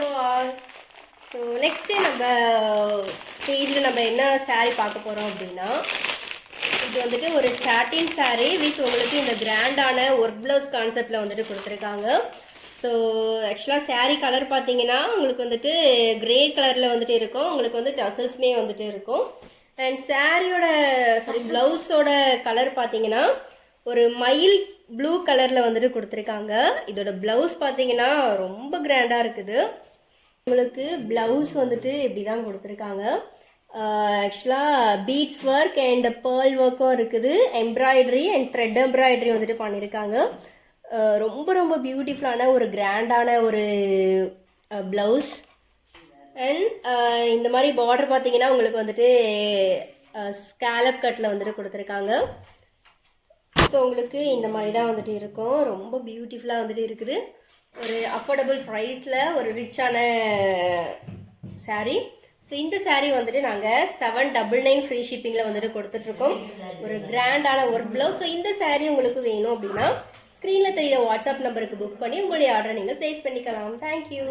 To all. So next நம்ம பேஜில் நம்ம என்ன saree பார்க்க போகிறோம் அப்படின்னா, இது வந்துட்டு ஒரு சாட்டின் saree வித் உங்களுக்கு இந்த கிராண்டான ஒர்க் ப்ளவுஸ் கான்செப்டில் வந்துட்டு கொடுத்துருக்காங்க. ஸோ ஆக்சுவலாக saree கலர் பார்த்தீங்கன்னா உங்களுக்கு வந்துட்டு கிரே கலரில் வந்துட்டு இருக்கும். உங்களுக்கு வந்து டசல்ஸ்மே வந்துட்டு இருக்கும். அண்ட் சாரியோட ப்ளவுஸோட கலர் பார்த்தீங்கன்னா ஒரு மயில் ப்ளூ கலரில் வந்துட்டு கொடுத்துருக்காங்க. இதோட ப்ளவுஸ் பார்த்தீங்கன்னா ரொம்ப கிராண்டாக இருக்குது. உங்களுக்கு ப்ளவுஸ் வந்துட்டு இப்படி தான் கொடுத்துருக்காங்க. ஆக்சுவலாக பீட்ஸ் ஒர்க் அண்ட் பேர்ல் ஒர்க்கும் இருக்குது. எம்ப்ராய்டரி அண்ட் த்ரெட் எம்ப்ராய்டரி வந்துட்டு பண்ணியிருக்காங்க. ரொம்ப ரொம்ப பியூட்டிஃபுல்லான ஒரு கிராண்டான ஒரு ப்ளவுஸ். அண்ட் இந்த மாதிரி பார்டர் பார்த்தீங்கன்னா உங்களுக்கு வந்துட்டு ஸ்கேலப் கட்டில் வந்துட்டு கொடுத்துருக்காங்க. ஸோ உங்களுக்கு இந்த மாதிரி தான் வந்துட்டு இருக்கும். ரொம்ப பியூட்டிஃபுல்லாக வந்துட்டு இருக்குது. ஒரு அஃபோர்டபுள் ப்ரைஸில் ஒரு ரிச்சான saree. ஸோ இந்த saree வந்துட்டு நாங்கள் 799 ஃப்ரீ ஷிப்பிங்கில் வந்துட்டு கொடுத்துட்ருக்கோம். ஒரு கிராண்டான ஒர்க் ப்ளவுஸ். ஸோ இந்த saree உங்களுக்கு வேணும் அப்படின்னா ஸ்க்ரீனில் தெரியுற வாட்ஸ்அப் நம்பருக்கு புக் பண்ணி உங்களுடைய ஆர்டரை நீங்கள் ப்ளேஸ் பண்ணிக்கலாம். தேங்க்யூ.